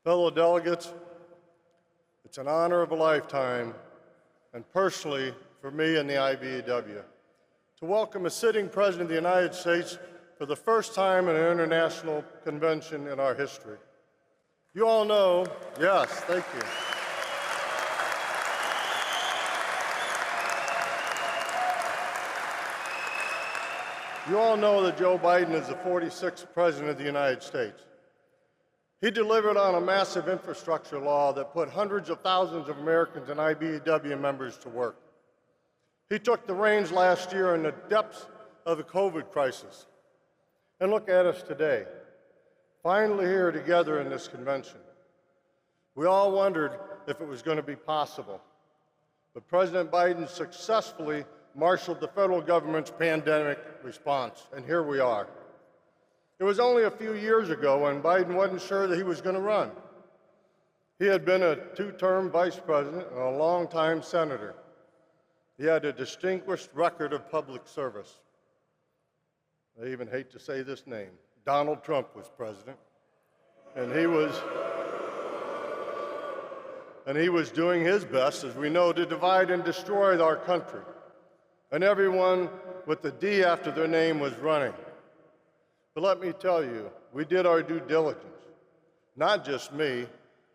Fellow delegates, it's an honor of a lifetime, and personally for me and the IBEW, to welcome a sitting President of the United States for the first time in an international convention in our history. You all know, yes, thank you. You all know that Joe Biden is the 46th President of the United States. He delivered on a massive infrastructure law that put hundreds of thousands of Americans and IBEW members to work. He took the reins last year in the depths of the COVID crisis. And look at us today, finally here together in this convention. We all wondered if it was going to be possible, but President Biden successfully marshaled the federal government's pandemic response, and here we are. It was only a few years ago when Biden wasn't sure that he was going to run. He had been a two-term vice president and a long-time senator. He had a distinguished record of public service. I even hate to say this name. Donald Trump was president, and he was doing his best, as we know, to divide and destroy our country. And everyone with the D after their name was running. But let me tell you, we did our due diligence. Not just me,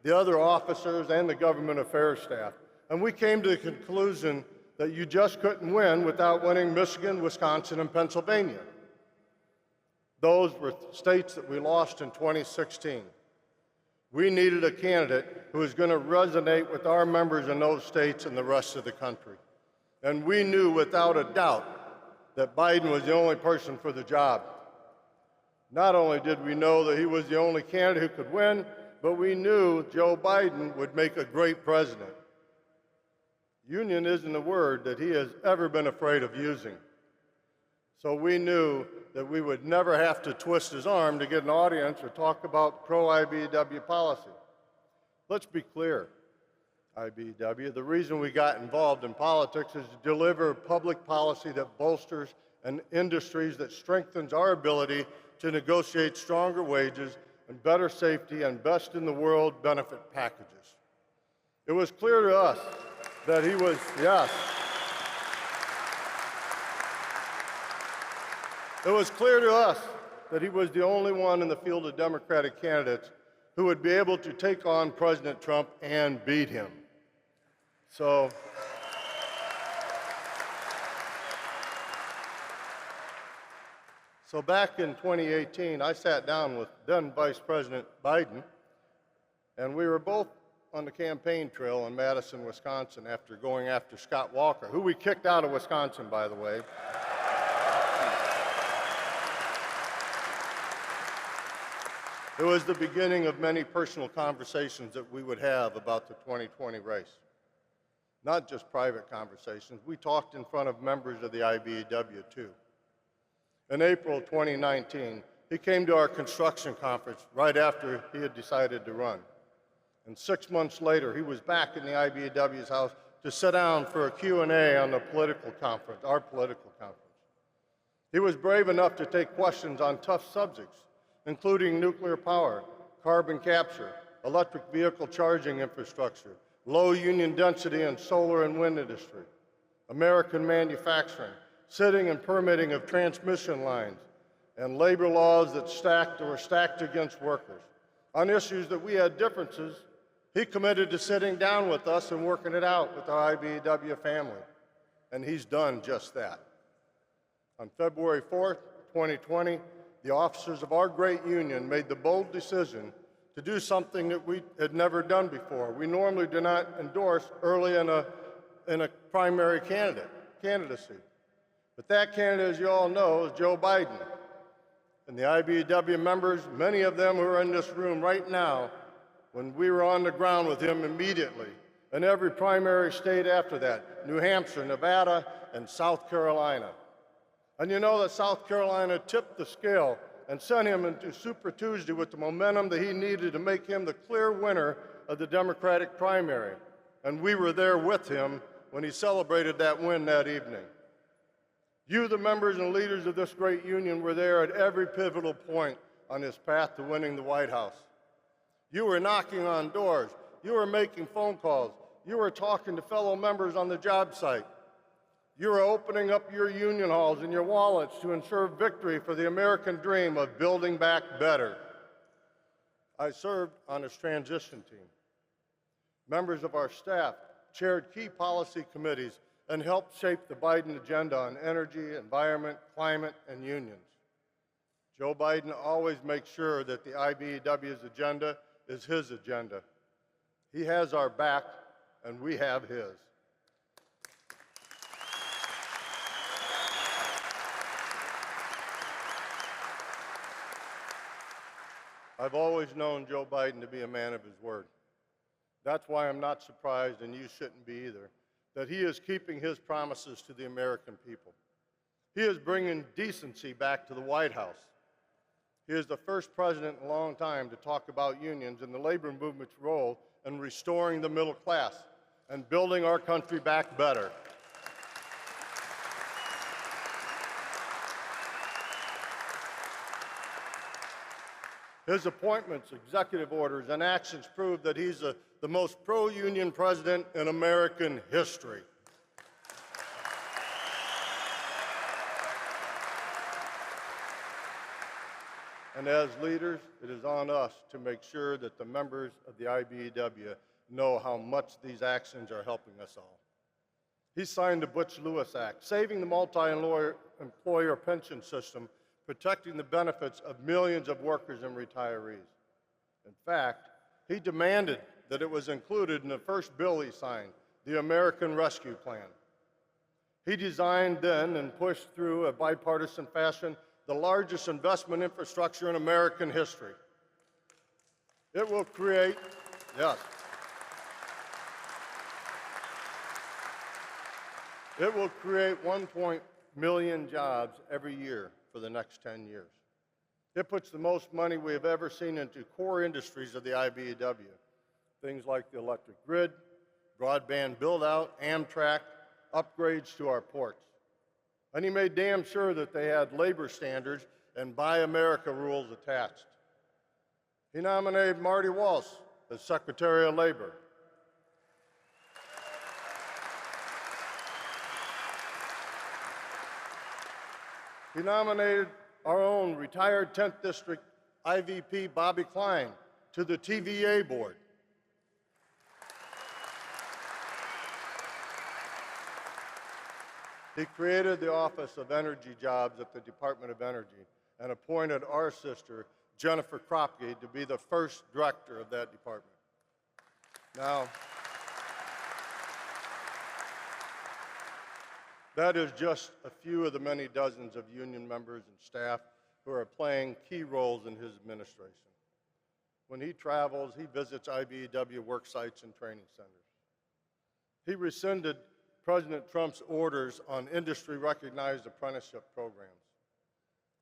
the other officers and the government affairs staff. And we came to the conclusion that you just couldn't win without winning Michigan, Wisconsin, and Pennsylvania. Those were states that we lost in 2016. We needed a candidate who was going to resonate with our members in those states and the rest of the country. And we knew without a doubt that Biden was the only person for the job. Not only did we know that he was the only candidate who could win, but we knew Joe Biden would make a great president. Union isn't a word that he has ever been afraid of using. So we knew that we would never have to twist his arm to get an audience or talk about pro-IBEW policy. Let's be clear, IBEW, the reason we got involved in politics is to deliver public policy that bolsters and industries that strengthens our ability to negotiate stronger wages and better safety and best in the world benefit packages. It was clear to us that he was, yes. It was clear to us that he was the only one in the field of Democratic candidates who would be able to take on President Trump and beat him. So back in 2018, I sat down with then Vice President Biden, and we were both on the campaign trail in Madison, Wisconsin, after going after Scott Walker, who we kicked out of Wisconsin, by the way. It was the beginning of many personal conversations that we would have about the 2020 race. Not just private conversations. We talked in front of members of the IBEW, too. In April 2019, he came to our construction conference right after he had decided to run. And 6 months later, he was back in the IBEW's house to sit down for a Q&A on the political conference, our political conference. He was brave enough to take questions on tough subjects, including nuclear power, carbon capture, electric vehicle charging infrastructure, low union density in solar and wind industry, American manufacturing, sitting and permitting of transmission lines, and labor laws that were stacked against workers. On issues that we had differences, he committed to sitting down with us and working it out with our IBEW family, and he's done just that. On February 4th, 2020, the officers of our great union made the bold decision to do something that we had never done before. We normally do not endorse early in a primary candidacy. But that candidate, as you all know, is Joe Biden. And the IBEW members, many of them who are in this room right now, when we were on the ground with him immediately, and every primary state after that, New Hampshire, Nevada, and South Carolina. And you know that South Carolina tipped the scale and sent him into Super Tuesday with the momentum that he needed to make him the clear winner of the Democratic primary. And we were there with him when he celebrated that win that evening. You, the members and leaders of this great union, were there at every pivotal point on his path to winning the White House. You were knocking on doors. You were making phone calls. You were talking to fellow members on the job site. You were opening up your union halls and your wallets to ensure victory for the American dream of building back better. I served on his transition team. Members of our staff chaired key policy committees and helped shape the Biden agenda on energy, environment, climate, and unions. Joe Biden always makes sure that the IBEW's agenda is his agenda. He has our back, and we have his. I've always known Joe Biden to be a man of his word. That's why I'm not surprised, and you shouldn't be either, that he is keeping his promises to the American people. He is bringing decency back to the White House. He is the first president in a long time to talk about unions and the labor movement's role in restoring the middle class and building our country back better. His appointments, executive orders, and actions prove that he's the most pro-union president in American history. And as leaders, it is on us to make sure that the members of the IBEW know how much these actions are helping us all. He signed the Butch-Lewis Act, saving the multi-employer pension system, protecting the benefits of millions of workers and retirees. In fact, he demanded that it was included in the first bill he signed, the American Rescue Plan. He designed then and pushed through a bipartisan fashion the largest investment infrastructure in American history. It will create, yes, it will create 1 million jobs every year for the next 10 years. It puts the most money we have ever seen into core industries of the IBEW, things like the electric grid, broadband build-out, Amtrak, upgrades to our ports. And he made damn sure that they had labor standards and Buy America rules attached. He nominated Marty Walsh as Secretary of Labor. He nominated our own retired 10th District IVP Bobby Klein to the TVA board. He created the Office of Energy Jobs at the Department of Energy and appointed our sister, Jennifer Kropke, to be the first director of that department. Now, that is just a few of the many dozens of union members and staff who are playing key roles in his administration. When he travels, he visits IBEW work sites and training centers. He rescinded President Trump's orders on industry-recognized apprenticeship programs.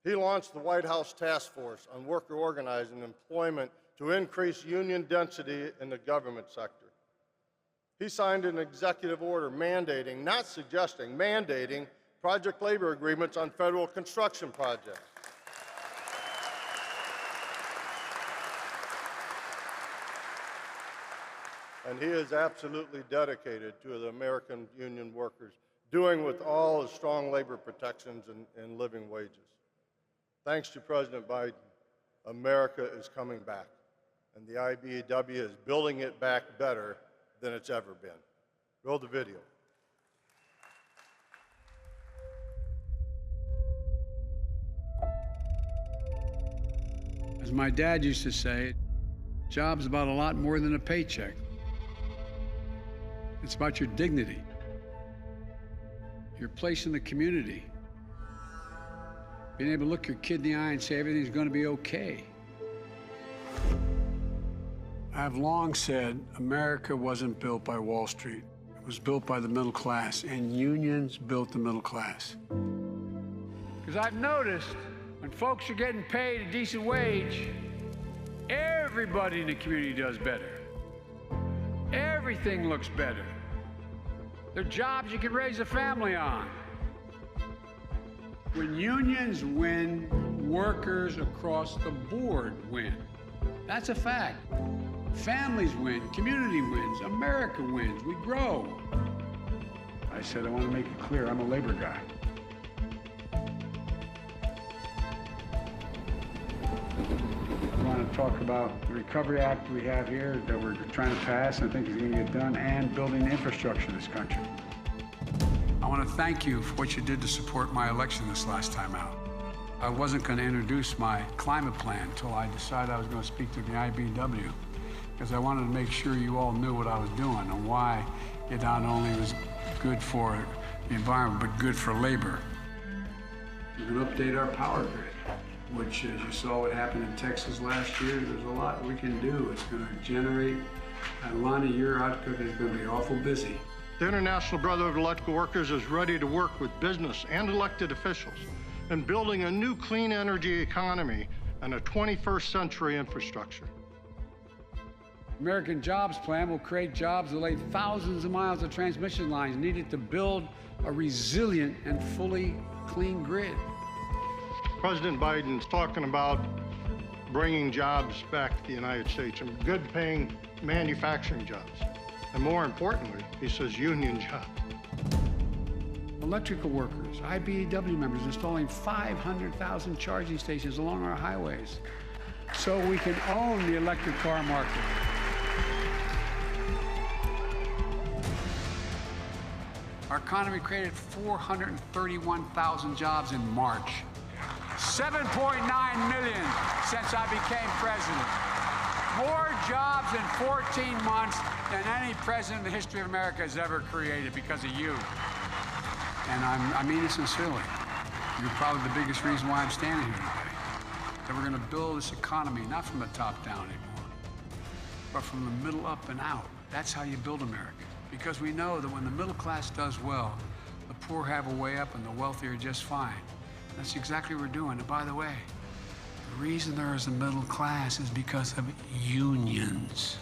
He launched the White House Task Force on worker organizing and employment to increase union density in the government sector. He signed an executive order mandating, not suggesting, mandating project labor agreements on federal construction projects. And he is absolutely dedicated to the American union workers, doing with all the strong labor protections and living wages. Thanks to President Biden, America is coming back, and the IBEW is building it back better than it's ever been. Roll the video. As my dad used to say, job's about a lot more than a paycheck. It's about your dignity, your place in the community, being able to look your kid in the eye and say everything's going to be okay. I've long said America wasn't built by Wall Street. It was built by the middle class, and unions built the middle class. Because I've noticed when folks are getting paid a decent wage, everybody in the community does better. Everything looks better. They're jobs you can raise a family on. When unions win, workers across the board win. That's a fact. Families win, community wins, America wins, we grow. I said, I want to make it clear, I'm a labor guy. We want to talk about the Recovery Act we have here that we're trying to pass and I think is going to get done, and building the infrastructure in this country. I want to thank you for what you did to support my election this last time out. I wasn't going to introduce my climate plan until I decided I was going to speak to the IBEW, because I wanted to make sure you all knew what I was doing and why it not only was good for the environment, but good for labor. We're going to update our power grid, which, as you saw what happened in Texas last year, there's a lot we can do. It's going to generate, and Lonnie, your output is going to be awful busy. The International Brotherhood of Electrical Workers is ready to work with business and elected officials in building a new clean energy economy and a 21st century infrastructure. American Jobs Plan will create jobs that lay thousands of miles of transmission lines needed to build a resilient and fully clean grid. President Biden's talking about bringing jobs back to the United States and good-paying manufacturing jobs. And more importantly, he says union jobs. Electrical workers, IBEW members installing 500,000 charging stations along our highways so we can own the electric car market. Our economy created 431,000 jobs in March. 7.9 million since I became president. More jobs in 14 months than any president in the history of America has ever created because of you. And I mean it sincerely. You're probably the biggest reason why I'm standing here today. That we're going to build this economy, not from the top down anymore, but from the middle up and out. That's how you build America. Because we know that when the middle class does well, the poor have a way up and the wealthy are just fine. That's exactly what we're doing. And by the way, the reason there is a middle class is because of unions.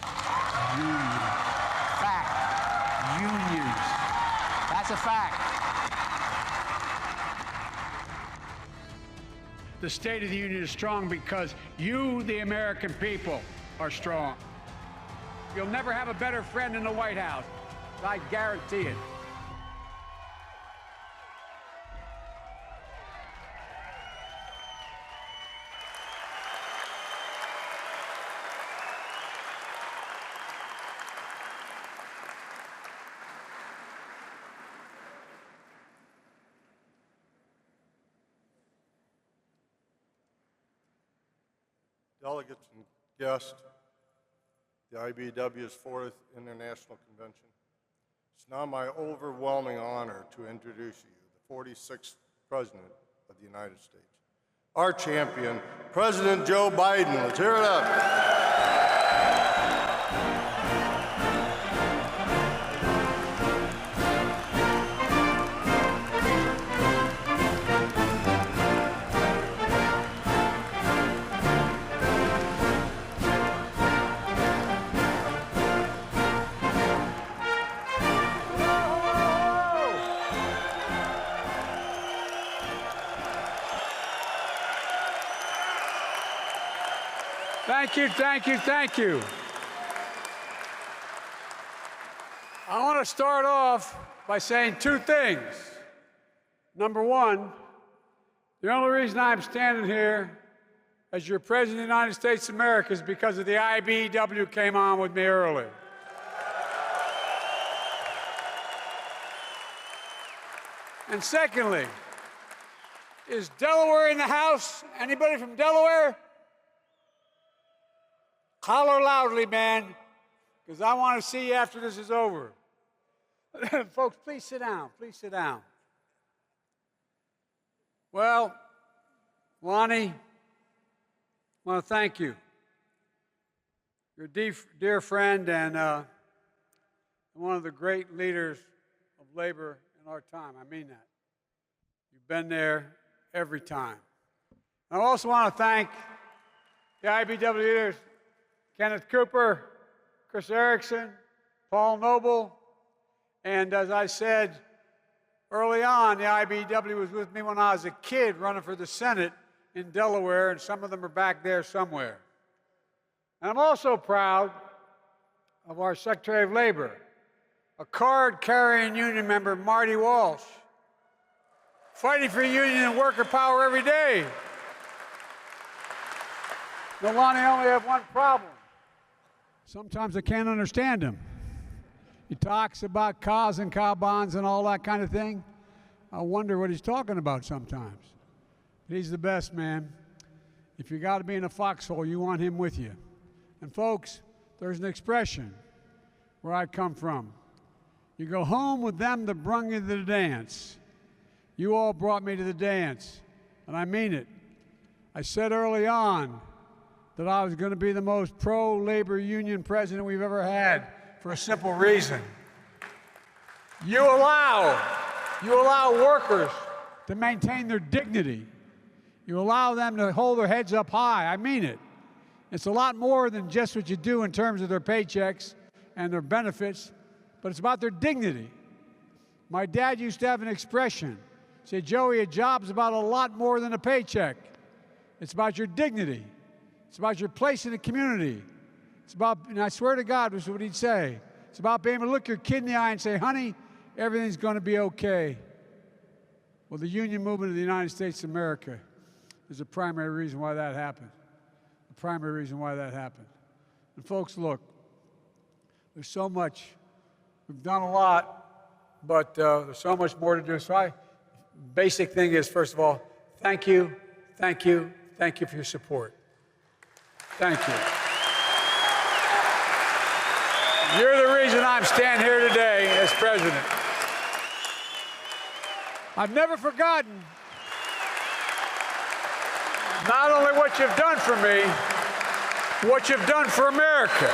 Unions. Fact. Unions. That's a fact. The State of the Union is strong because you, the American people, are strong. You'll never have a better friend in the White House. I guarantee it. Delegates and guests, the IBEW's 4th International Convention. It's now my overwhelming honor to introduce you, the 46th President of the United States. Our champion, President Joe Biden. Let's hear it up. Thank you, thank you, thank you. I want to start off by saying two things. Number one, the only reason I'm standing here as your President of the United States of America is because of the IBEW came on with me early. And secondly, is Delaware in the house? Anybody from Delaware? Holler loudly, man, because I want to see you after this is over. Folks, please sit down. Please sit down. Well, Lonnie, I want to thank you. You're a dear friend and one of the great leaders of labor in our time. I mean that. You've been there every time. I also want to thank the IBEW leaders, Kenneth Cooper, Chris Erickson, Paul Noble, and as I said early on, the IBEW was with me when I was a kid running for the Senate in Delaware, and some of them are back there somewhere. And I'm also proud of our Secretary of Labor, a card-carrying union member, Marty Walsh, fighting for union and worker power every day. Milani only have one problem. Sometimes I can't understand him. He talks about cows and cow bonds and all that kind of thing. I wonder what he's talking about sometimes. But he's the best, man. If you got to be in a foxhole, you want him with you. And folks, there's an expression where I come from. You go home with them that brung you to the dance. You all brought me to the dance, and I mean it. I said early on that I was going to be the most pro-labor union president we've ever had for a simple reason. You allow workers to maintain their dignity. You allow them to hold their heads up high. I mean it. It's a lot more than just what you do in terms of their paychecks and their benefits, but it's about their dignity. My dad used to have an expression. Say, Joey, a job's about a lot more than a paycheck. It's about your dignity. It's about your place in the community. It's about, and I swear to God, this is what he'd say. It's about being able to look your kid in the eye and say, honey, everything's going to be okay. Well, the union movement of the United States of America is the primary reason why that happened. The primary reason why that happened. And folks, look, there's so much. We've done a lot, but there's so much more to do. So basic thing is, first of all, thank you, thank you, thank you for your support. Thank you. You're the reason I'm standing here today as president. I've never forgotten not only what you've done for me, what you've done for America.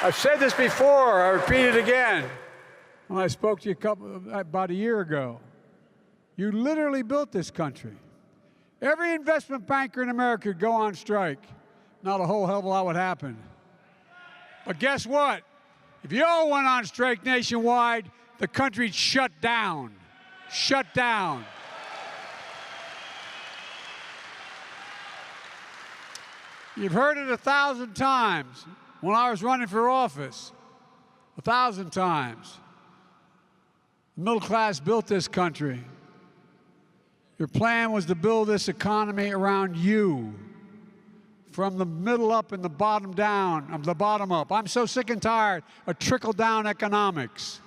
I've said this before, I repeat it again. When I spoke to you about a year ago, you literally built this country. Every investment banker in America would go on strike. Not a whole hell of a lot would happen. But guess what? If you all went on strike nationwide, the country'd shut down. Shut down. You've heard it 1,000 times when I was running for office. 1,000 times. The middle class built this country. Your plan was to build this economy around you, from the middle up and the bottom down, the bottom up. I'm so sick and tired of trickle-down economics.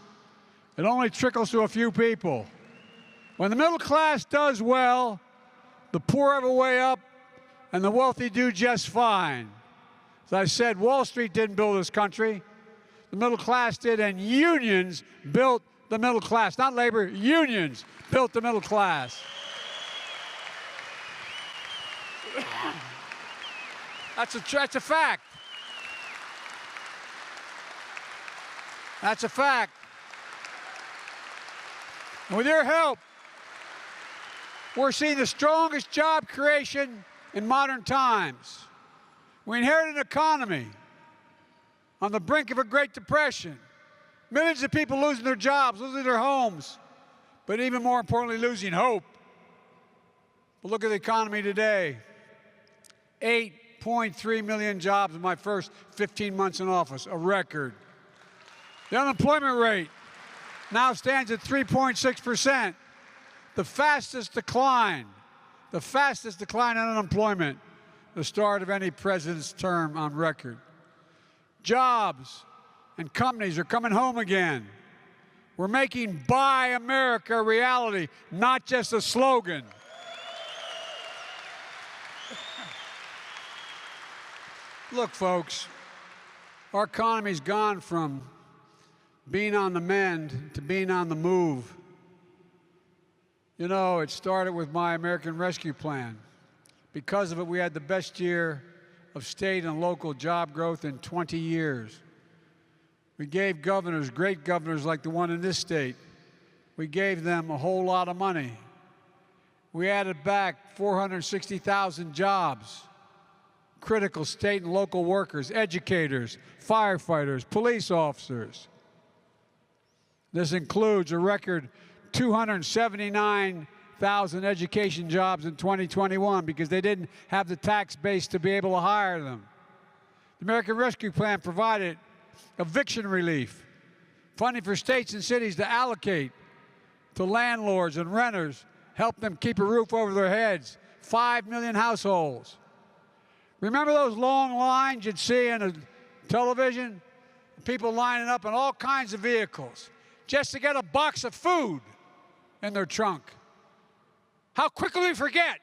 It only trickles to a few people. When the middle class does well, the poor have a way up, and the wealthy do just fine. As I said, Wall Street didn't build this country. The middle class did, and unions built the middle class. Not labor, unions built the middle class. That's a fact. That's a fact. And with your help, we're seeing the strongest job creation in modern times. We inherited an economy on the brink of a Great Depression. Millions of people losing their jobs, losing their homes, but even more importantly, losing hope. But look at the economy today. 8.3 million jobs in my first 15 months in office, a record. The unemployment rate now stands at 3.6%, the fastest decline in unemployment, the start of any president's term on record. Jobs and companies are coming home again. We're making Buy America a reality, not just a slogan. Look, folks, our economy's gone from being on the mend to being on the move. You know, it started with my American Rescue Plan. Because of it, we had the best year of state and local job growth in 20 years. We gave governors, great governors like the one in this state, we gave them a whole lot of money. We added back 460,000 jobs. Critical state and local workers, educators, firefighters, police officers. This includes a record 279,000 education jobs in 2021 because they didn't have the tax base to be able to hire them. The American Rescue Plan provided eviction relief, funding for states and cities to allocate to landlords and renters, help them keep a roof over their heads. 5 million households. Remember those long lines you'd see on the television? People lining up in all kinds of vehicles just to get a box of food in their trunk. How quickly we forget.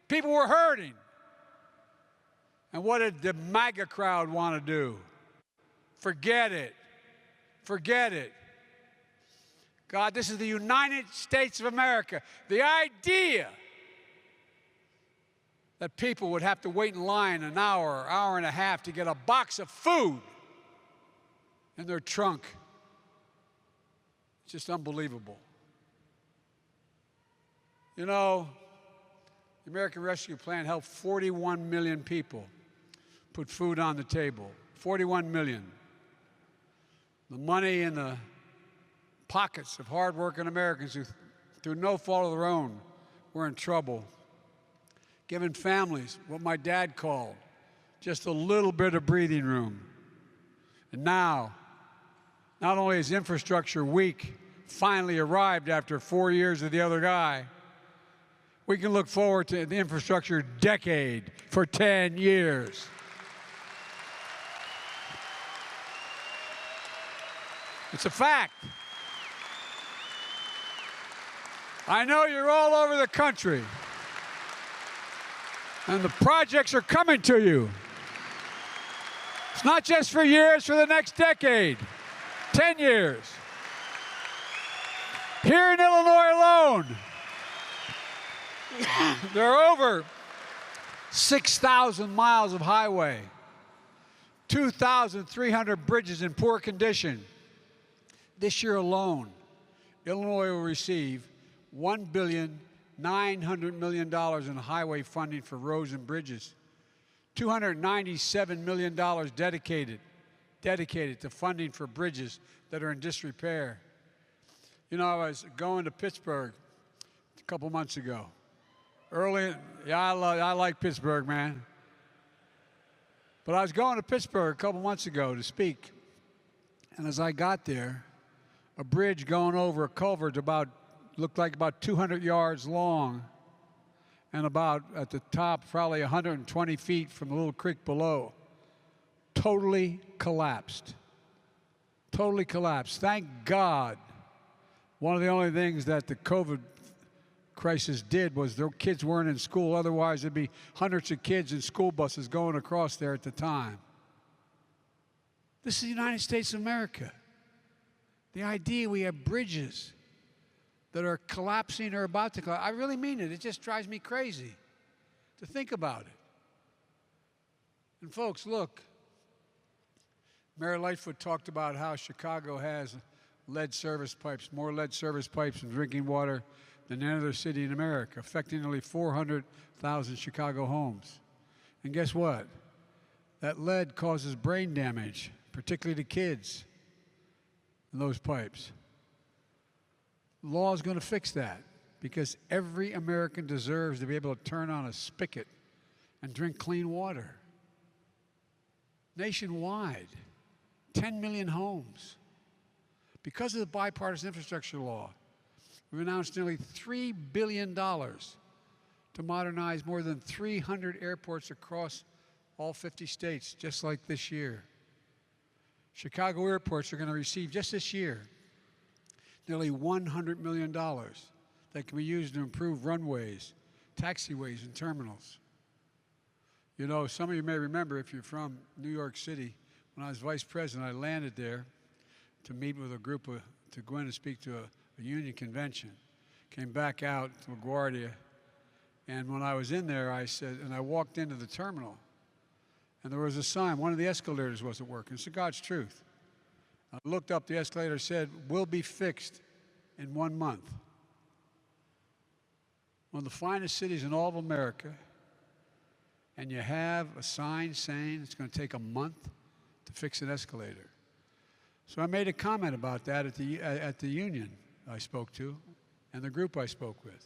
People were hurting. And what did the MAGA crowd want to do? Forget it. Forget it. God, this is the United States of America. The idea that people would have to wait in line an hour, hour and a half to get a box of food in their trunk. It's just unbelievable. You know, the American Rescue Plan helped 41 million people put food on the table. 41 million. The money in the pockets of hardworking Americans who, through no fault of their own, were in trouble. Giving families what my dad called just a little bit of breathing room. And now, not only is Infrastructure Week finally arrived after 4 years of the other guy, we can look forward to the Infrastructure Decade for 10 years. It's a fact. I know you're all over the country, and the projects are coming to you. It's not just for years, for the next decade, 10 years. Here in Illinois alone, there are over 6,000 miles of highway, 2,300 bridges in poor condition. This year alone, Illinois will receive $1.9 billion in highway funding for roads and bridges, $297 million dedicated to funding for bridges that are in disrepair. You know, I was going to Pittsburgh a couple months ago. I like Pittsburgh, man. But I was going to Pittsburgh a couple months ago to speak, and as I got there, a bridge going over a culvert looked like about 200 yards long and about at the top probably 120 feet from the little creek below. Totally collapsed. Totally collapsed. Thank God. One of the only things that the COVID crisis did was their kids weren't in school. Otherwise, there'd be hundreds of kids in school buses going across there at the time. This is the United States of America. The idea we have bridges that are collapsing or about to collapse. I really mean it. It just drives me crazy to think about it. And folks, look, Mayor Lightfoot talked about how Chicago has lead service pipes, more lead service pipes and drinking water than any other city in America, affecting nearly 400,000 Chicago homes. And guess what? That lead causes brain damage, particularly to kids in those pipes. The law is going to fix that because every American deserves to be able to turn on a spigot and drink clean water. Nationwide, 10 million homes. Because of the bipartisan infrastructure law, we've announced nearly $3 billion to modernize more than 300 airports across all 50 states, just like this year. Chicago airports are going to receive, just this year, nearly $100 million that can be used to improve runways, taxiways, and terminals. You know, some of you may remember, if you're from New York City, when I was vice president, I landed there to meet with a group to go in and speak to a union convention. Came back out to LaGuardia, and when I was in there, I said, and I walked into the terminal, and there was a sign, one of the escalators wasn't working. It's the God's truth. I looked up, the escalator said, "Will be fixed in 1 month." One of the finest cities in all of America, and you have a sign saying it's going to take a month to fix an escalator. So I made a comment about that at the union I spoke to and the group I spoke with.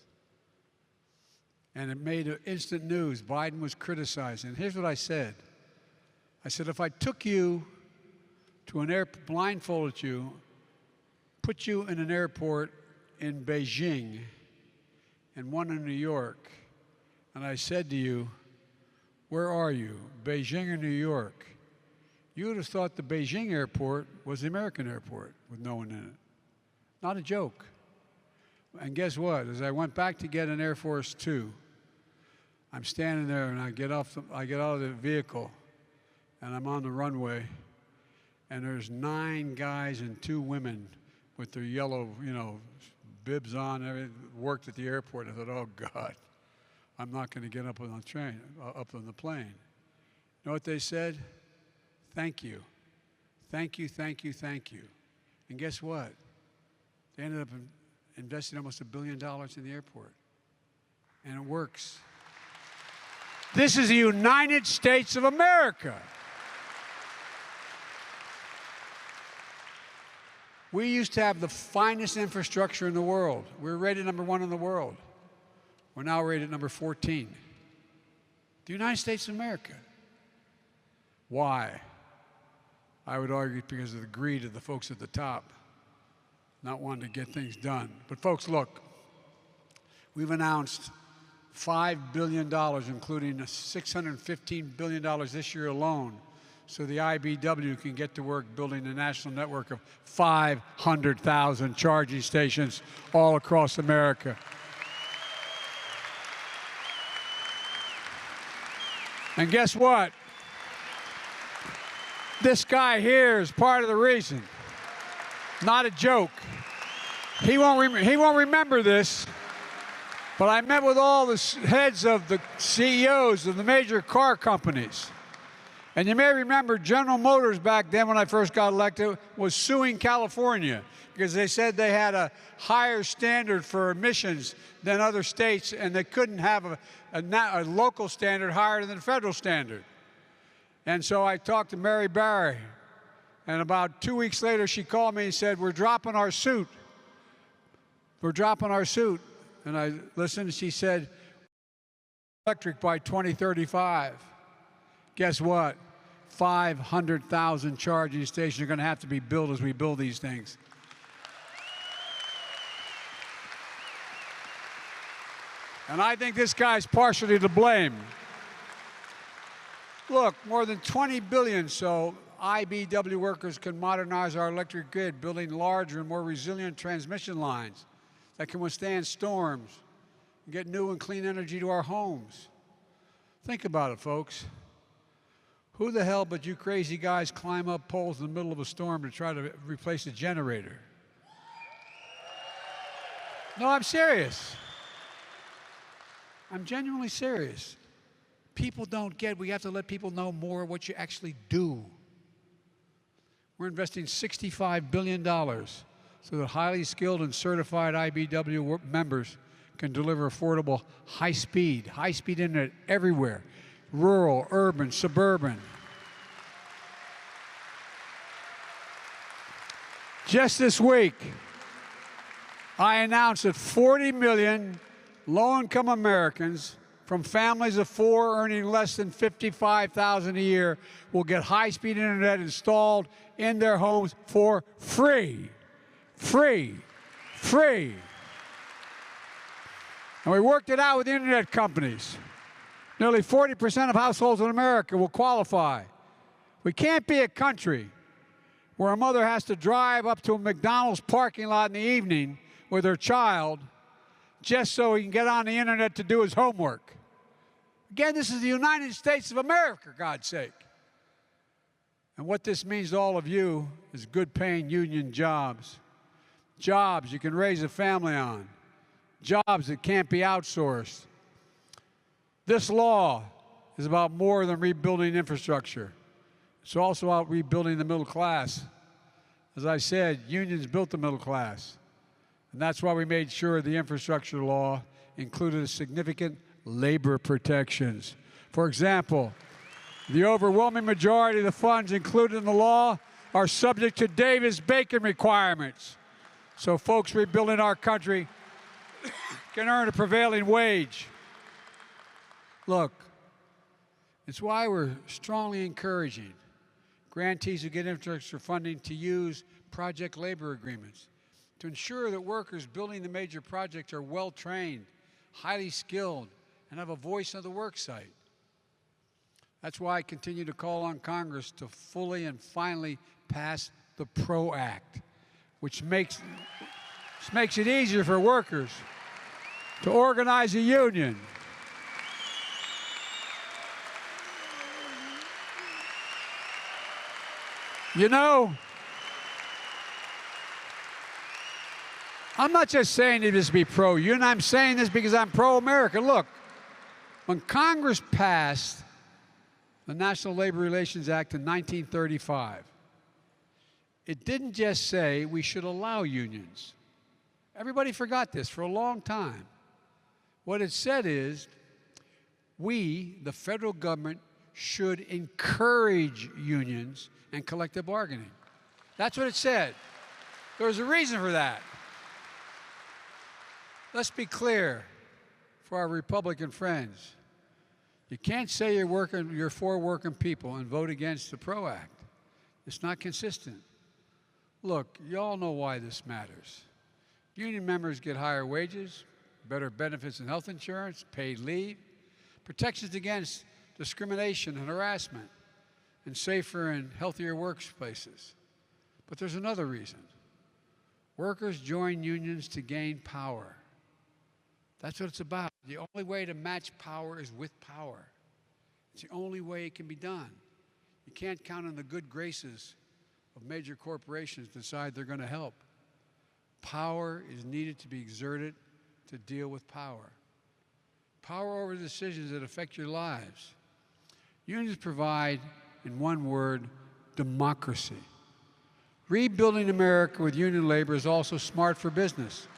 And it made instant news. Biden was criticizing. Here's what I said. I said, if I took you to an airport, blindfolded you, put you in an airport in Beijing and one in New York, and I said to you, where are you, Beijing or New York? You would have thought the Beijing airport was the American airport with no one in it. Not a joke. And guess what? As I went back to get an Air Force Two, I'm standing there and I get out of the vehicle and I'm on the runway, and there's 9 guys and 2 women with their yellow, bibs on, everything, worked at the airport. I thought, oh God, I'm not going to get up on the train, up on the plane. You know what they said? Thank you. Thank you, thank you, thank you. And guess what? They ended up investing almost $1 billion in the airport. And it works. This is the United States of America. We used to have the finest infrastructure in the world. We were rated #1 in the world. We're now rated number 14. The United States of America. Why? I would argue because of the greed of the folks at the top, not wanting to get things done. But folks, look, we've announced $5 billion, including $615 billion this year alone, so the IBEW can get to work building a national network of 500,000 charging stations all across America. And guess what? This guy here is part of the reason. Not a joke. He won't remember this, but I met with all the heads of the CEOs of the major car companies. And you may remember General Motors back then, when I first got elected, was suing California because they said they had a higher standard for emissions than other states, and they couldn't have a local standard higher than the federal standard. And so I talked to Mary Barry, and about 2 weeks later she called me and said, we're dropping our suit. We're dropping our suit. And I listened, and she said, electric by 2035. Guess what? 500,000 charging stations are going to have to be built as we build these things. And I think this guy's partially to blame. Look, more than $20 billion so IBEW workers can modernize our electric grid, building larger and more resilient transmission lines that can withstand storms and get new and clean energy to our homes. Think about it, folks. Who the hell but you crazy guys climb up poles in the middle of a storm to try to replace a generator? No, I'm serious. I'm genuinely serious. People don't get, we have to let people know more what you actually do. We're investing $65 billion so that highly skilled and certified IBEW members can deliver affordable, high-speed internet everywhere, rural, urban, suburban. Just this week, I announced that 40 million low-income Americans from families of 4 earning less than $55,000 a year will get high-speed internet installed in their homes for free. Free. Free. And we worked it out with the internet companies. Nearly 40% of households in America will qualify. We can't be a country where a mother has to drive up to a McDonald's parking lot in the evening with her child just so he can get on the internet to do his homework. Again, this is the United States of America, for God's sake. And what this means to all of you is good-paying union jobs. Jobs you can raise a family on. Jobs that can't be outsourced. This law is about more than rebuilding infrastructure. It's also about rebuilding the middle class. As I said, unions built the middle class. And that's why we made sure the infrastructure law included significant labor protections. For example, the overwhelming majority of the funds included in the law are subject to Davis-Bacon requirements. So folks rebuilding our country can earn a prevailing wage. Look, It's why we're strongly encouraging grantees who get infrastructure funding to use project labor agreements to ensure that workers building the major projects are well-trained, highly skilled, and have a voice on the work site. That's why I continue to call on Congress to fully and finally pass the PRO Act, which makes it easier for workers to organize a union. You know, I'm not just saying this to be pro-union. I'm saying this because I'm pro-America. Look, when Congress passed the National Labor Relations Act in 1935, it didn't just say we should allow unions. Everybody forgot this for a long time. What it said is we, the federal government, should encourage unions and collective bargaining. That's what it said. There was a reason for that. Let's be clear for our Republican friends. You can't say you're for working people and vote against the PRO Act. It's not consistent. Look, you all know why this matters. Union members get higher wages, better benefits and health insurance, paid leave, protections against discrimination and harassment, and safer and healthier workplaces. But there's another reason. Workers join unions to gain power. That's what it's about. The only way to match power is with power. It's the only way it can be done. You can't count on the good graces of major corporations to decide they're going to help. Power is needed to be exerted to deal with power. Power over decisions that affect your lives. Unions provide, in one word, democracy. Rebuilding America with union labor is also smart for business.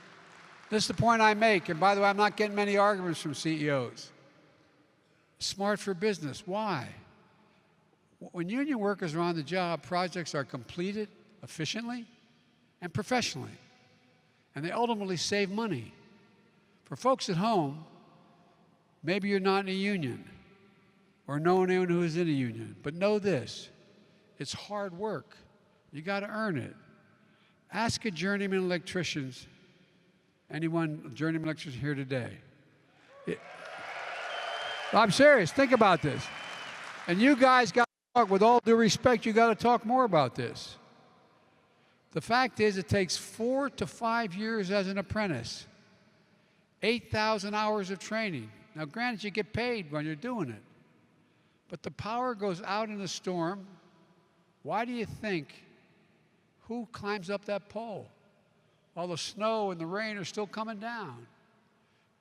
This is the point I make, and by the way, I'm not getting many arguments from CEOs. Smart for business. Why? When union workers are on the job, projects are completed efficiently and professionally, and they ultimately save money. For folks at home, maybe you're not in a union or know anyone who is in a union, but know this, it's hard work. You got to earn it. Ask a journeyman electrician, anyone journeyman electrician here today. I'm serious, think about this. And you guys got to talk, with all due respect, you got to talk more about this. The fact is it takes 4 to 5 years as an apprentice, 8,000 hours of training. Now granted, you get paid when you're doing it, but the power goes out in the storm. Why do you think, who climbs up that pole while the snow and the rain are still coming down?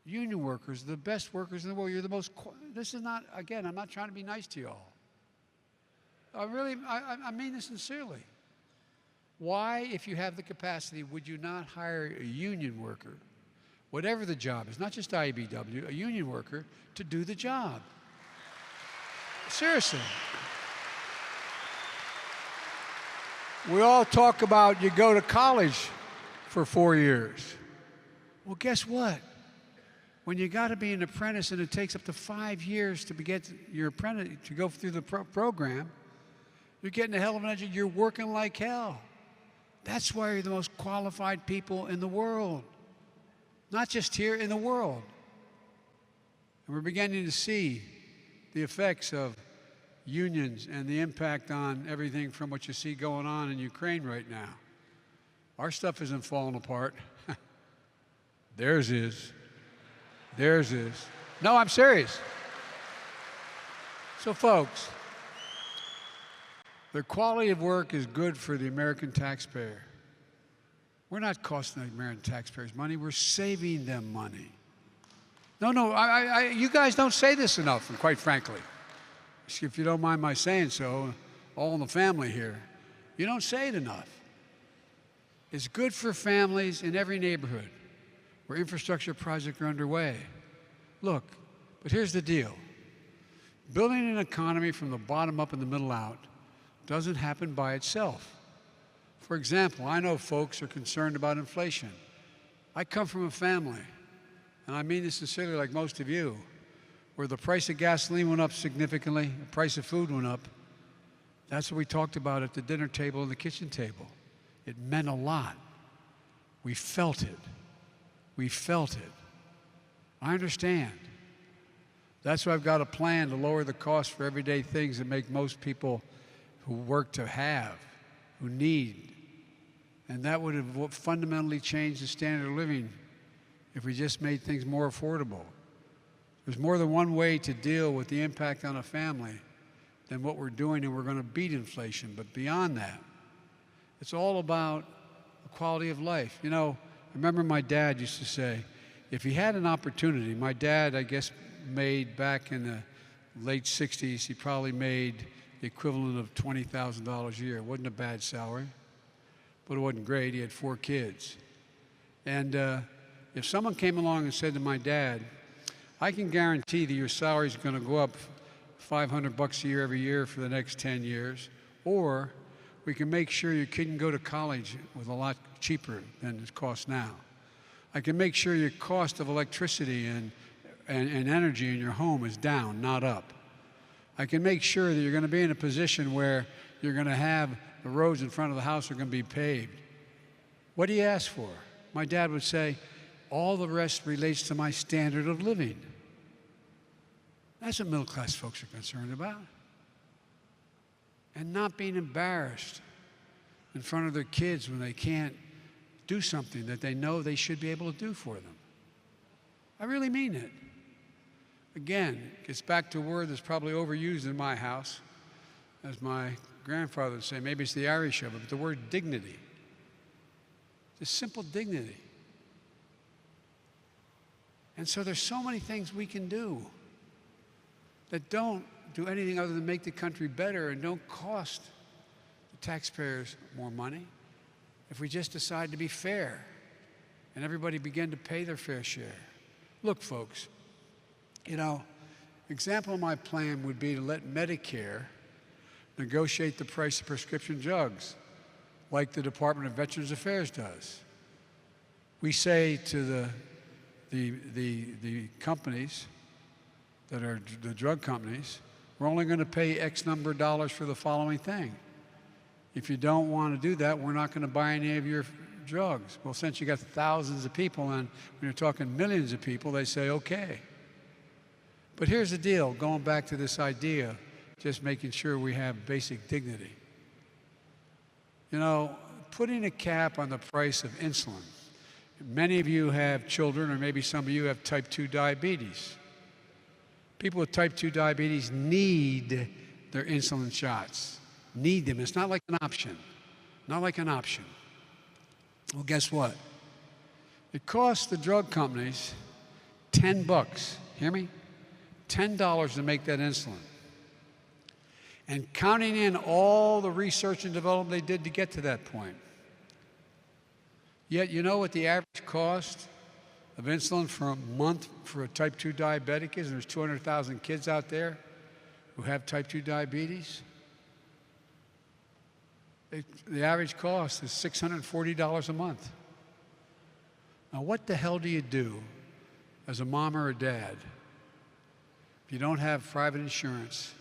Union workers, the best workers in the world. You're the most, this is not, again, I'm not trying to be nice to you all. I mean this sincerely. Why, if you have the capacity, would you not hire a union worker, whatever the job is, not just IBEW, a union worker, to do the job? Seriously. We all talk about you go to college for 4 years. Well, guess what? When you got to be an apprentice and it takes up to 5 years to get your apprentice to go through the program, you're getting a hell of an education. You're working like hell. That's why you're the most qualified people in the world, not just here, in the world. And we're beginning to see the effects of unions and the impact on everything from what you see going on in Ukraine right now. Our stuff isn't falling apart. Theirs is. Theirs is. No, I'm serious. So folks, the quality of work is good for the American taxpayer. We're not costing the American taxpayers money, we're saving them money. No, you guys don't say this enough, and quite frankly. If you don't mind my saying so, all in the family here, you don't say it enough. It's good for families in every neighborhood where infrastructure projects are underway. Look, but here's the deal. Building an economy from the bottom up and the middle out doesn't happen by itself. For example, I know folks are concerned about inflation. I come from a family, and I mean this sincerely like most of you, where the price of gasoline went up significantly, the price of food went up. That's what we talked about at the dinner table and the kitchen table. It meant a lot. We felt it. We felt it. I understand. That's why I've got a plan to lower the cost for everyday things that make most people who work to have, who need. And that would have fundamentally changed the standard of living if we just made things more affordable. There's more than one way to deal with the impact on a family than what we're doing, and we're going to beat inflation. But beyond that, it's all about the quality of life. You know, I remember my dad used to say, if he had an opportunity, my dad, I guess, made back in the late 60s, he probably made the equivalent of $20,000 a year. It wasn't a bad salary, but it wasn't great. He had 4 kids. And if someone came along and said to my dad, I can guarantee that your salary is going to go up $500 a year every year for the next 10 years, or we can make sure your kid can go to college with a lot cheaper than it costs now. I can make sure your cost of electricity and energy in your home is down, not up. I can make sure that you're going to be in a position where you're going to have the roads in front of the house are going to be paved. What do you ask for? My dad would say, all the rest relates to my standard of living. That's what middle-class folks are concerned about. And not being embarrassed in front of their kids when they can't do something that they know they should be able to do for them. I really mean it. Again, it gets back to a word that's probably overused in my house, as my grandfather would say, maybe it's the Irish of it, but the word dignity. Just simple dignity. And so there's so many things we can do that don't do anything other than make the country better and don't cost the taxpayers more money if we just decide to be fair and everybody begin to pay their fair share. Look, folks, you know, example of my plan would be to let Medicare negotiate the price of prescription drugs like the Department of Veterans Affairs does. We say to the companies that are the drug companies, we're only going to pay X number of dollars for the following thing. If you don't want to do that, we're not going to buy any of your drugs. Well, since you got thousands of people and when you're talking millions of people, they say, okay. But here's the deal, going back to this idea, just making sure we have basic dignity. You know, putting a cap on the price of insulin. Many of you have children, or maybe some of you have type 2 diabetes. People with type 2 diabetes need their insulin shots. Need them. It's not like an option. Not like an option. Well, guess what? It costs the drug companies $10. Hear me? $10 to make that insulin. And counting in all the research and development they did to get to that point. Yet, you know what the average cost of insulin for a month for a type 2 diabetic is? And there's 200,000 kids out there who have type 2 diabetes. The average cost is $640 a month. Now, what the hell do you do as a mom or a dad if you don't have private insurance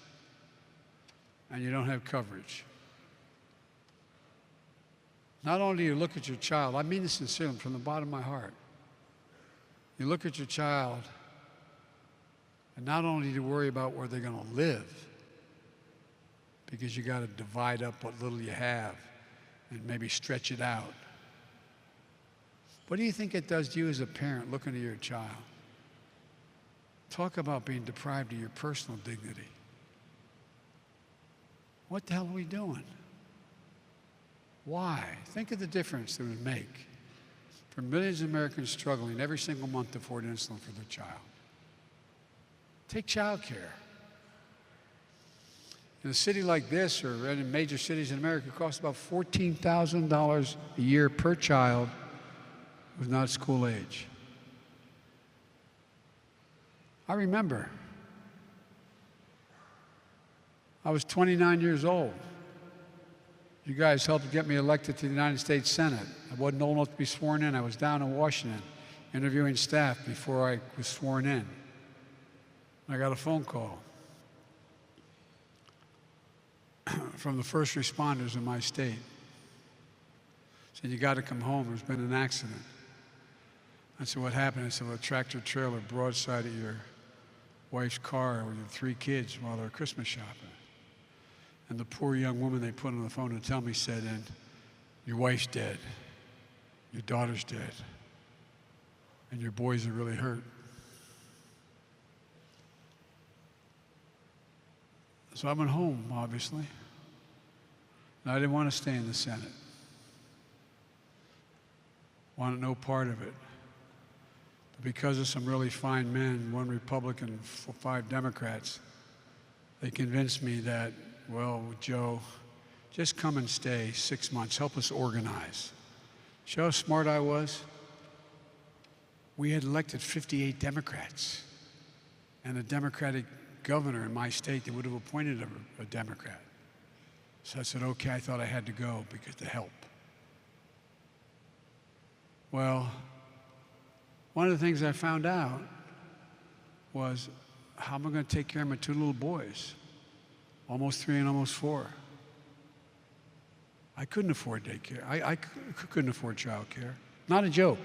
and you don't have coverage? Not only do you look at your child, I mean this sincerely from the bottom of my heart. You look at your child, and not only do you worry about where they're going to live, because you got to divide up what little you have and maybe stretch it out. What do you think it does to you as a parent looking at your child? Talk about being deprived of your personal dignity. What the hell are we doing? Why? Think of the difference it would make for millions of Americans struggling every single month to afford insulin for their child. Take child care. In a city like this, or in major cities in America, it costs about $14,000 a year per child who's not school age. I remember, I was 29 years old. You guys helped get me elected to the United States Senate. I wasn't old enough to be sworn in. I was down in Washington interviewing staff before I was sworn in. I got a phone call from the first responders in my state. Said, you got to come home, there's been an accident. I said, what happened? I said, well, a tractor trailer broadside at your wife's car with your 3 kids while they're Christmas shopping. And the poor young woman they put on the phone to tell me said, and your wife's dead, your daughter's dead, and your boys are really hurt. So I went home, obviously. And I didn't want to stay in the Senate. Wanted no part of it. But because of some really fine men, 1 Republican, 5 Democrats, they convinced me that, well, Joe, just come and stay 6 months. Help us organize. See how smart I was? We had elected 58 Democrats and a Democratic governor in my state that would have appointed a Democrat. So I said, okay, I thought I had to go because to help. Well, one of the things I found out was, how am I going to take care of my 2 little boys, almost 3 and almost 4? I couldn't afford daycare. I couldn't afford child care. Not a joke.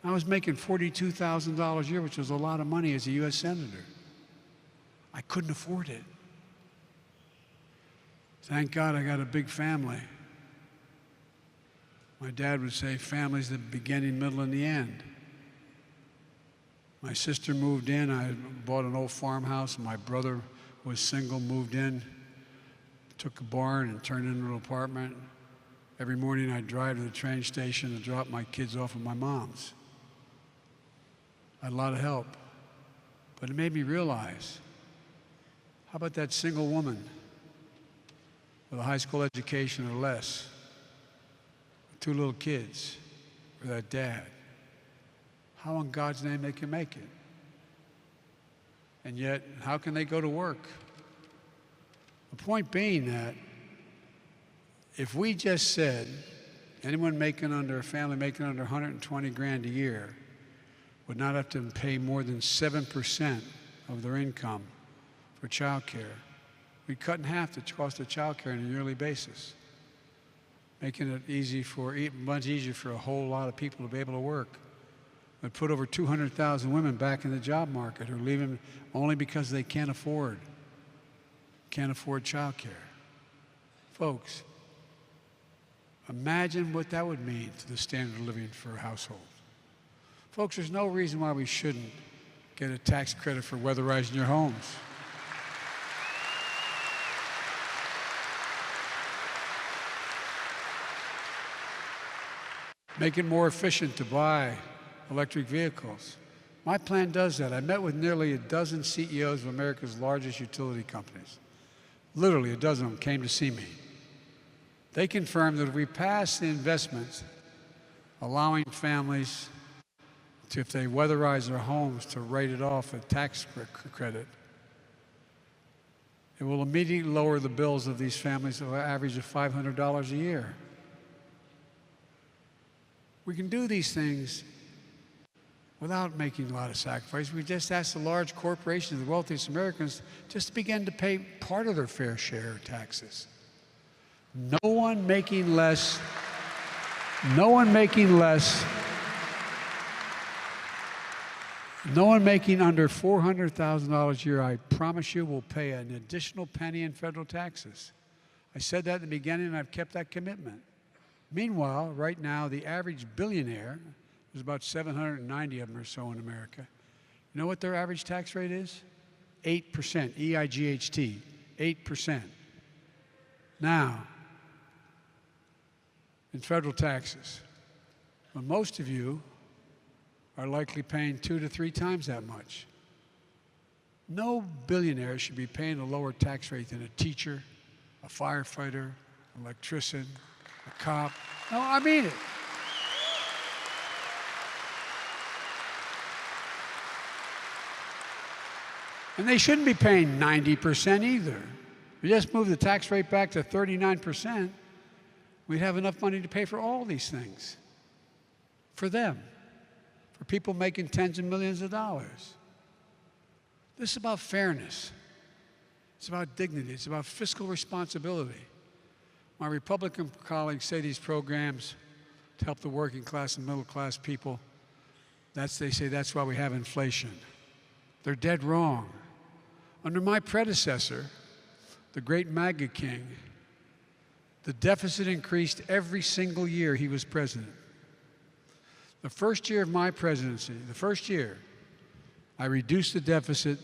I was making $42,000 a year, which was a lot of money as a U.S. Senator. I couldn't afford it. Thank God I got a big family. My dad would say, family's the beginning, middle, and the end. My sister moved in. I bought an old farmhouse. My brother was single, moved in, took a barn and turned it into an apartment. Every morning I'd drive to the train station to drop my kids off at my mom's. I had a lot of help. But it made me realize, how about that single woman with a high school education or less, with 2 little kids, or that dad? How in God's name they can make it? And yet, how can they go to work? The point being that if we just said anyone a family making under 120 grand a year would not have to pay more than 7% of their income for child care, we'd cut in half the cost of child care on a yearly basis, making it much easier for a whole lot of people to be able to work. We'd put over 200,000 women back in the job market who are leaving only because they can't afford child care. Folks, imagine what that would mean to the standard of living for a household. Folks, there's no reason why we shouldn't get a tax credit for weatherizing your homes. Make it more efficient to buy electric vehicles. My plan does that. I met with nearly a dozen CEOs of America's largest utility companies. Literally a dozen of them came to see me. They confirmed that if we pass the investments allowing families to, if they weatherize their homes, to write it off a tax credit, it will immediately lower the bills of these families to an average of $500 a year. We can do these things without making a lot of sacrifice. We just ask the large corporations, the wealthiest Americans, just to begin to pay part of their fair share of taxes. No one making less No one making under $400,000 a year, I promise you, will pay an additional penny in federal taxes. I said that in the beginning, and I've kept that commitment. Meanwhile, right now, the average billionaire, there's about 790 of them or so in America. You know what their average tax rate is? 8%, E-I-G-H-T, 8%. Now, in federal taxes, well, most of you are likely paying 2 to 3 times that much. No billionaire should be paying a lower tax rate than a teacher, a firefighter, an electrician, a cop. No, I mean it. And they shouldn't be paying 90% either. If we just move the tax rate back to 39%, we'd have enough money to pay for all these things. For them. For people making tens of millions of dollars. This is about fairness. It's about dignity. It's about fiscal responsibility. My Republican colleagues say these programs to help the working class and middle class people, they say that's why we have inflation. They're dead wrong. Under my predecessor, the great MAGA king, the deficit increased every single year he was president. The first year of my presidency, the first year, I reduced the deficit,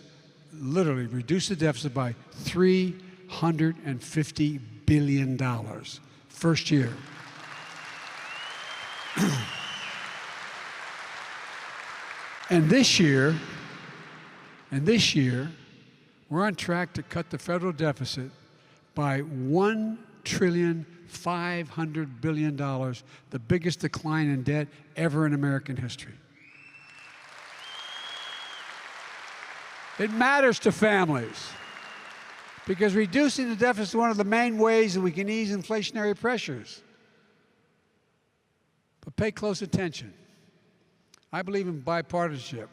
literally reduced the deficit by $350 billion. First year. And this year, we're on track to cut the federal deficit by $1.5 trillion, the biggest decline in debt ever in American history. It matters to families because reducing the deficit is one of the main ways that we can ease inflationary pressures. But pay close attention. I believe in bipartisanship.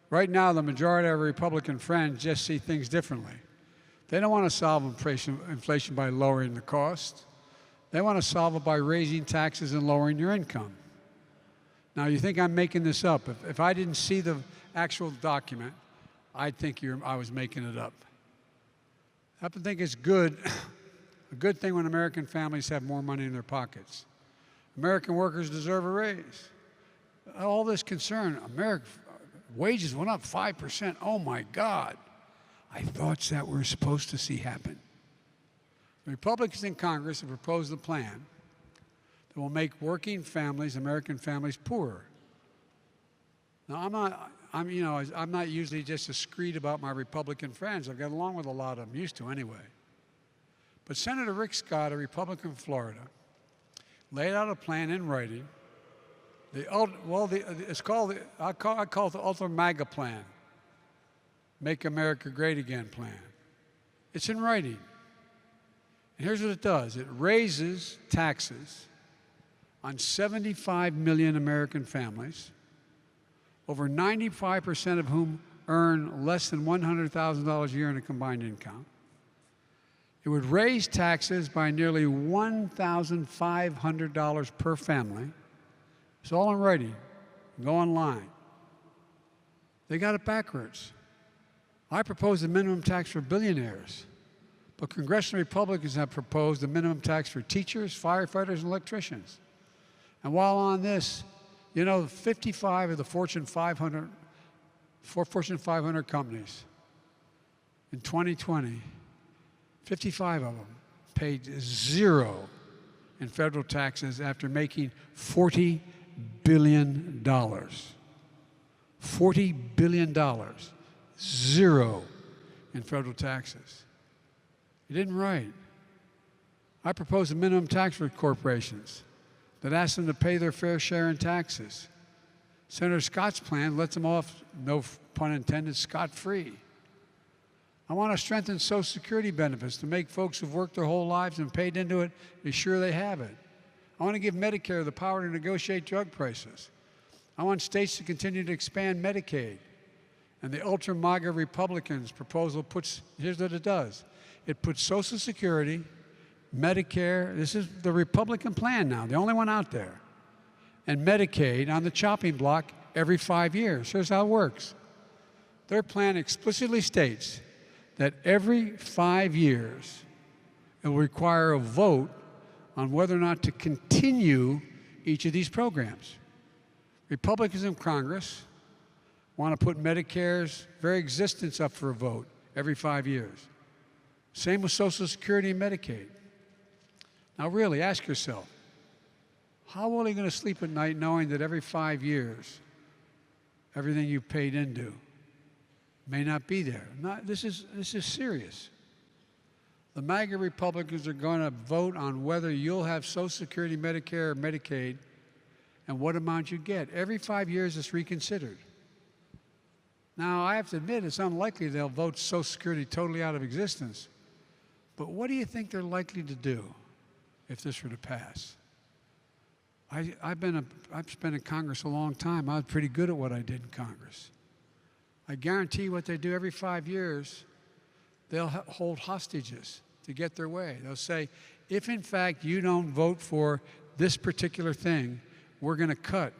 Right now, the majority of our Republican friends just see things differently. They don't want to solve inflation by lowering the cost. They want to solve it by raising taxes and lowering your income. Now, you think I'm making this up. If I didn't see the actual document, I'd think I was making it up. I think it's good, a good thing when American families have more money in their pockets. American workers deserve a raise. All this concern, wages went up 5%. Oh my God. I thought that we're supposed to see happen. The Republicans in Congress have proposed a plan that will make working families, American families, poorer. Now, I'm not usually just discreet about my Republican friends. I get along with a lot of them, used to anyway. But Senator Rick Scott, a Republican from Florida, laid out a plan in writing. I call it the Ultra MAGA plan, Make America Great Again plan. It's in writing. And here's what it does. It raises taxes on 75 million American families, over 95% of whom earn less than $100,000 a year in a combined income. It would raise taxes by nearly $1,500 per family. It's all in writing. Go online. They got it backwards. I proposed a minimum tax for billionaires, but congressional Republicans have proposed a minimum tax for teachers, firefighters, and electricians. And while on this, 55 of the Fortune 500 companies in 2020, 55 of them paid zero in federal taxes after making $40 billion. $40 billion, zero in federal taxes. You didn't write. I proposed a minimum tax for corporations that asks them to pay their fair share in taxes. Senator Scott's plan lets them off, no pun intended, scot-free. I want to strengthen Social Security benefits to make folks who've worked their whole lives and paid into it be sure they have it. I want to give Medicare the power to negotiate drug prices. I want states to continue to expand Medicaid. And the Ultra MAGA Republicans' proposal here's what it does. It puts Social Security, Medicare, this is the Republican plan now, the only one out there, and Medicaid on the chopping block every 5 years. Here's how it works. Their plan explicitly states that every 5 years it will require a vote on whether or not to continue each of these programs. Republicans in Congress want to put Medicare's very existence up for a vote every 5 years. Same with Social Security and Medicaid. Now really, ask yourself, how well are you going to sleep at night knowing that every 5 years, everything you paid into may not be there? This is serious. The MAGA Republicans are going to vote on whether you'll have Social Security, Medicare, or Medicaid, and what amount you get. Every 5 years, it's reconsidered. Now, I have to admit, it's unlikely they'll vote Social Security totally out of existence. But what do you think they're likely to do if this were to pass? I've spent in Congress a long time. I was pretty good at what I did in Congress. I guarantee what they do every 5 years, they'll hold hostages to get their way. They'll say, if in fact you don't vote for this particular thing, we're going to cut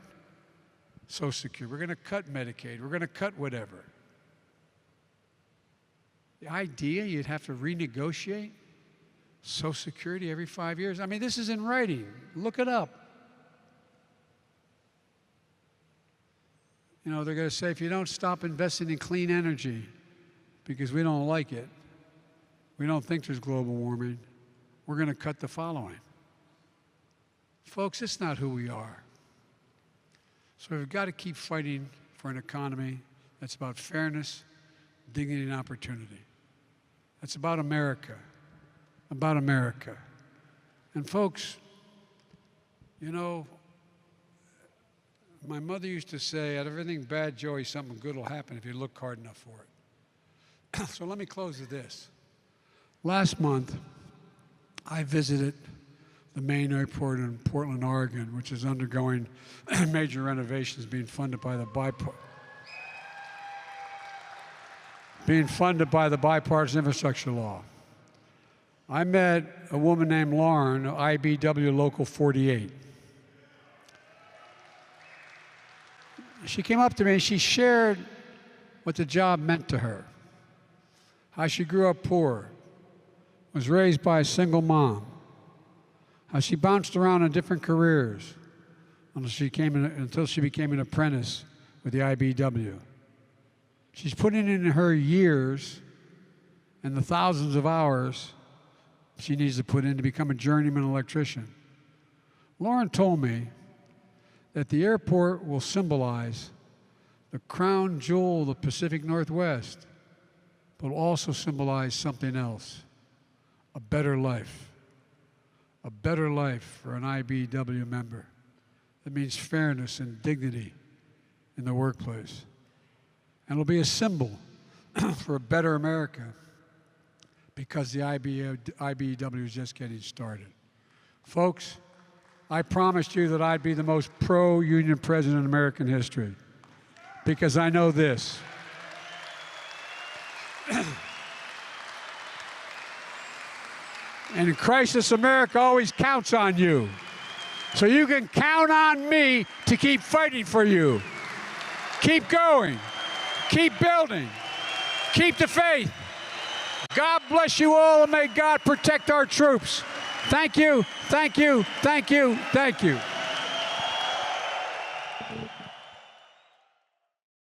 Social Security, we're going to cut Medicaid, we're going to cut whatever. The idea you'd have to renegotiate Social Security every 5 years. I mean, this is in writing. Look it up. You know, they're going to say, if you don't stop investing in clean energy because we don't like it, we don't think there's global warming, we're going to cut the following. Folks, it's not who we are. So we've got to keep fighting for an economy that's about fairness, dignity, and opportunity. That's about America. About America. And folks, you know, my mother used to say, out of everything bad, Joey, something good will happen if you look hard enough for it. So let me close with this. Last month, I visited the main airport in Portland, Oregon, which is undergoing major renovations being funded by the bipartisan infrastructure law. I met a woman named Lauren, IBW Local 48. She came up to me and she shared what the job meant to her, how she grew up poor, was raised by a single mom, how she bounced around in different careers until she became an apprentice with the IBW. She's putting in her years and the thousands of hours she needs to put in to become a journeyman electrician. Lauren told me that the airport will symbolize the crown jewel of the Pacific Northwest, but will also symbolize something else, a better life. A better life for an IBW member. That means fairness and dignity in the workplace. And it'll be a symbol for a better America because the IBEW is just getting started. Folks, I promised you that I'd be the most pro-union president in American history because I know this. And in crisis, America always counts on you. So you can count on me to keep fighting for you. Keep going. Keep building. Keep the faith. God bless you all, and may God protect our troops. Thank you, thank you, thank you, thank you.